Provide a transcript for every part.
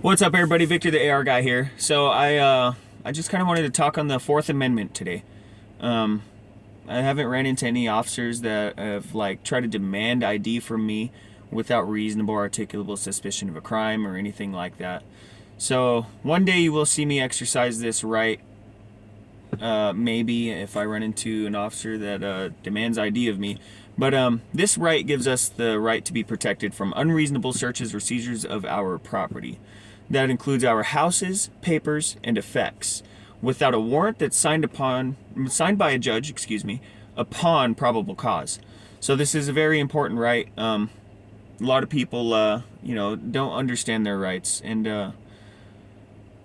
What's up, everybody? Victor, the AR guy here. So I just kind of wanted to talk on the Fourth Amendment today. I haven't ran into any officers that have tried to demand ID from me without reasonable articulable suspicion of a crime or anything like that. So one day you will see me exercise this right. Maybe if I run into an officer that demands ID of me. But this right gives us the right to be protected from unreasonable searches or seizures of our property. That includes our houses, papers, and effects, without a warrant that's signed by a judge, upon probable cause. So this is a very important right. A lot of people, don't understand their rights, and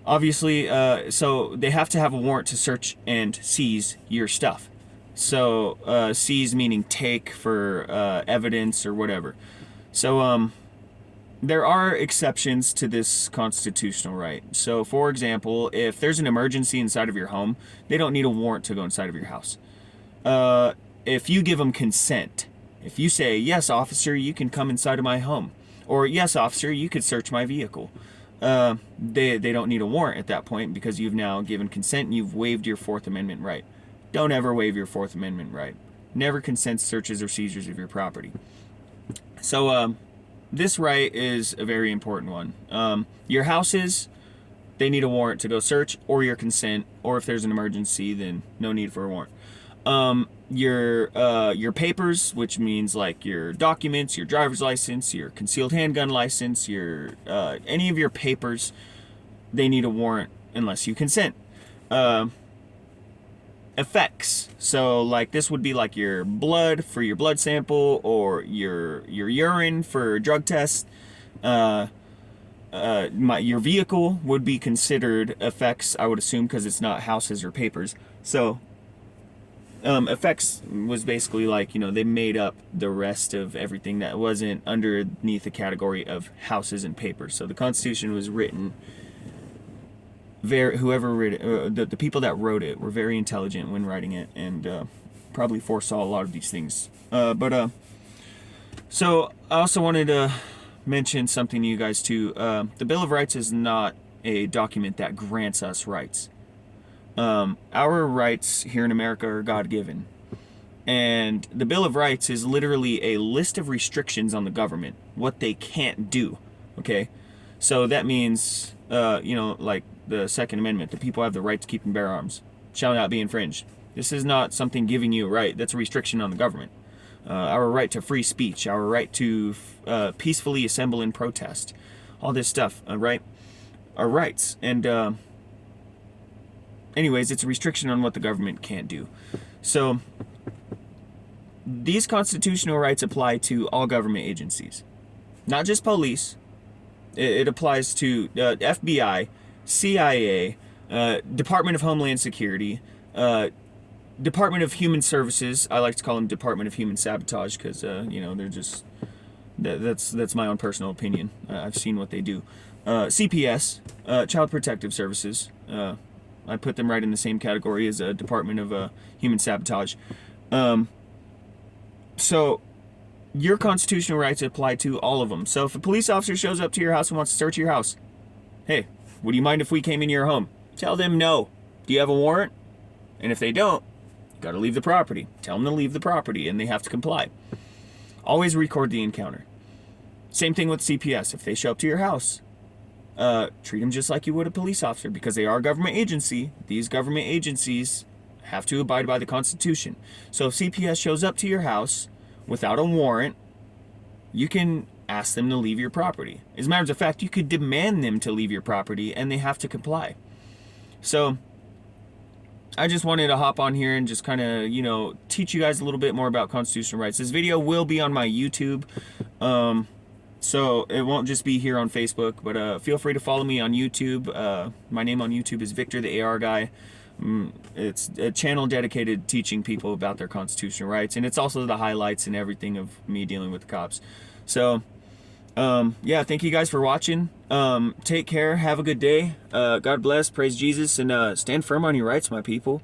obviously, so they have to have a warrant to search and seize your stuff. So seize meaning take for evidence or whatever. So there are exceptions to this constitutional right. So, for example, if there's an emergency inside of your home, they don't need a warrant to go inside of your house. If you give them consent, if you say, yes, officer, you can come inside of my home, or yes, officer, you could search my vehicle, they don't need a warrant at that point because you've now given consent and you've waived your Fourth Amendment right. Don't ever waive your Fourth Amendment right. Never consent searches or seizures of your property. So, this right is a very important one. Your houses, they need a warrant to go search, or your consent, or if there's an emergency, then no need for a warrant. Your papers, which means like your documents, your driver's license, your concealed handgun license, your any of your papers, they need a warrant unless you consent. Effects. So like this would be like your blood for your blood sample, or your urine for drug tests. Your vehicle would be considered effects, I would assume, because it's not houses or papers. So effects was basically like, they made up the rest of everything that wasn't underneath the category of houses and papers. So the Constitution was written, whoever wrote it, the people that wrote it were very intelligent when writing it, and probably foresaw a lot of these things. So I also wanted to mention something to you guys too. The Bill of Rights is not a document that grants us rights. Our rights here in America are God-given, and the Bill of Rights is literally a list of restrictions on the government, what they can't do. Okay, so that means like the Second Amendment, the people have the right to keep and bear arms, shall not be infringed. This is not something giving you a right. That's a restriction on the government. Our right to free speech, our right to peacefully assemble and protest, all this stuff, right? Our rights. And anyways, it's a restriction on what the government can't do. So these constitutional rights apply to all government agencies, not just police. It applies to FBI, CIA, Department of Homeland Security, Department of Human Services. I like to call them Department of Human Sabotage because they're just that's my own personal opinion. I've seen what they do. CPS, Child Protective Services. I put them right in the same category as a Department of Human Sabotage. So your constitutional rights apply to all of them. So if a police officer shows up to your house and wants to search your house, hey, would you mind if we came into your home? Tell them no. Do you have a warrant? And if they don't, you got to leave the property. Tell them to leave the property, and they have to comply. Always record the encounter. Same thing with CPS. If they show up to your house, treat them just like you would a police officer, because they are a government agency. These government agencies have to abide by the Constitution. So if CPS shows up to your house without a warrant, you can ask them to leave your property. As a matter of fact, you could demand them to leave your property, and they have to comply. So I just wanted to hop on here and just kind of, teach you guys a little bit more about constitutional rights. This video will be on my YouTube, so it won't just be here on Facebook, but feel free to follow me on YouTube. My name on YouTube is Victor, the AR guy. It's a channel dedicated to teaching people about their constitutional rights, and it's also the highlights and everything of me dealing with the cops. So yeah, thank you guys for watching. Take care, have a good day, God bless, praise Jesus, and stand firm on your rights, my people.